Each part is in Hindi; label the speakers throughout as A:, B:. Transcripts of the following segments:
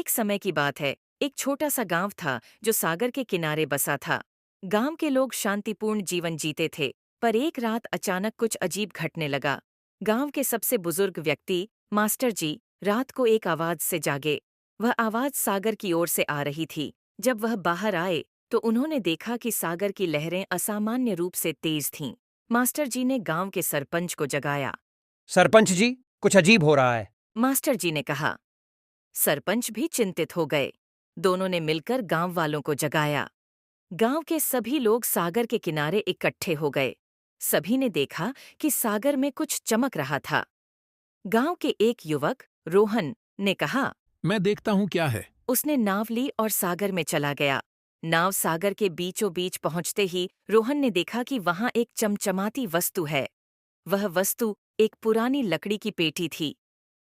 A: एक समय की बात है। एक छोटा सा गांव था जो सागर के किनारे बसा था। गांव के लोग शांतिपूर्ण जीवन जीते थे, पर एक रात अचानक कुछ अजीब घटने लगा। गांव के सबसे बुजुर्ग व्यक्ति मास्टर जी रात को एक आवाज से जागे। वह आवाज सागर की ओर से आ रही थी। जब वह बाहर आए तो उन्होंने देखा कि सागर की लहरें असामान्य रूप से तेज थीं। मास्टर जी ने गांव के सरपंच को जगाया।
B: सरपंच जी, कुछ अजीब हो रहा है।
A: मास्टर जी ने कहा। सरपंच भी चिंतित हो गए। दोनों ने मिलकर गांव वालों को जगाया। गांव के सभी लोग सागर के किनारे इकट्ठे हो गए। सभी ने देखा कि सागर में कुछ चमक रहा था। गांव के एक युवक रोहन ने कहा।
C: मैं देखता हूँ क्या है।
A: उसने नाव ली और सागर में चला गया। नाव सागर के बीचों बीच पहुंचते ही रोहन ने देखा कि वहां एक चमचमाती वस्तु है। वह वस्तु एक पुरानी लकड़ी की पेटी थी।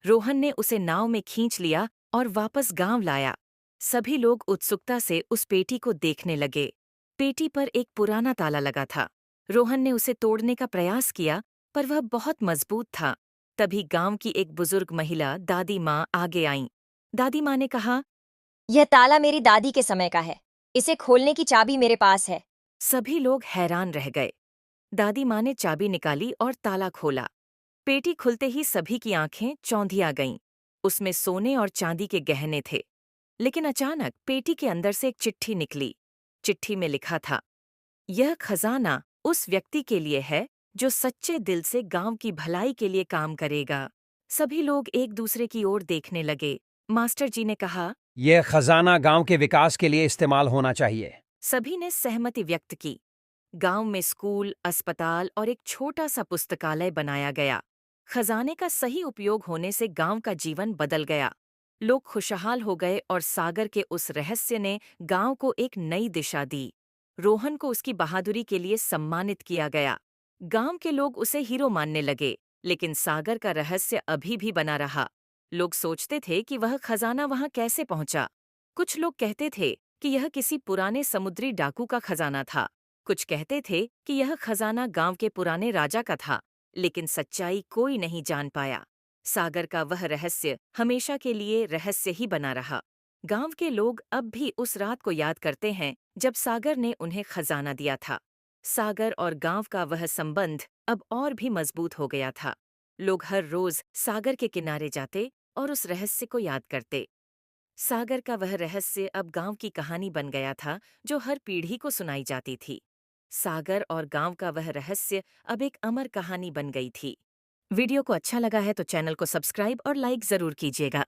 A: रोहन ने उसे नाव में खींच लिया और वापस गांव लाया। सभी लोग उत्सुकता से उस पेटी को देखने लगे। पेटी पर एक पुराना ताला लगा था। रोहन ने उसे तोड़ने का प्रयास किया, पर वह बहुत मजबूत था। तभी गांव की एक बुजुर्ग महिला दादी माँ आगे आईं। दादी माँ ने कहा।
D: यह ताला मेरी दादी के समय का है। इसे खोलने की चाबी मेरे पास है।
A: सभी लोग हैरान रह गए। दादी माँ ने चाबी निकाली और ताला खोला। पेटी खुलते ही सभी की आंखें चौंधिया गईं। उसमें सोने और चांदी के गहने थे। लेकिन अचानक पेटी के अंदर से एक चिट्ठी निकली। चिट्ठी में लिखा था, यह खजाना उस व्यक्ति के लिए है जो सच्चे दिल से गांव की भलाई के लिए काम करेगा। सभी लोग एक दूसरे की ओर देखने लगे। मास्टर जी ने कहा।
B: यह खजाना गांव के विकास के लिए इस्तेमाल होना चाहिए।
A: सभी ने सहमति व्यक्त की। गांव में स्कूल, अस्पताल और एक छोटा सा पुस्तकालय बनाया गया। खजाने का सही उपयोग होने से गांव का जीवन बदल गया। लोग खुशहाल हो गए और सागर के उस रहस्य ने गांव को एक नई दिशा दी। रोहन को उसकी बहादुरी के लिए सम्मानित किया गया। गांव के लोग उसे हीरो मानने लगे, लेकिन सागर का रहस्य अभी भी बना रहा। लोग सोचते थे कि वह खजाना वहां कैसे पहुंचा। कुछ लोग कहते थे कि यह किसी पुराने समुद्री डाकू का खजाना था। कुछ कहते थे कि यह खजाना गांव के पुराने राजा का था, लेकिन सच्चाई कोई नहीं जान पाया। सागर का वह रहस्य हमेशा के लिए रहस्य ही बना रहा। गांव के लोग अब भी उस रात को याद करते हैं जब सागर ने उन्हें खजाना दिया था। सागर और गांव का वह संबंध अब और भी मजबूत हो गया था। लोग हर रोज सागर के किनारे जाते और उस रहस्य को याद करते। सागर का वह रहस्य अब गांव की कहानी बन गया था, जो हर पीढ़ी को सुनाई जाती थी। सागर और गांव का वह रहस्य अब एक अमर कहानी बन गई थी। वीडियो को अच्छा लगा है तो चैनल को सब्सक्राइब और लाइक जरूर कीजिएगा।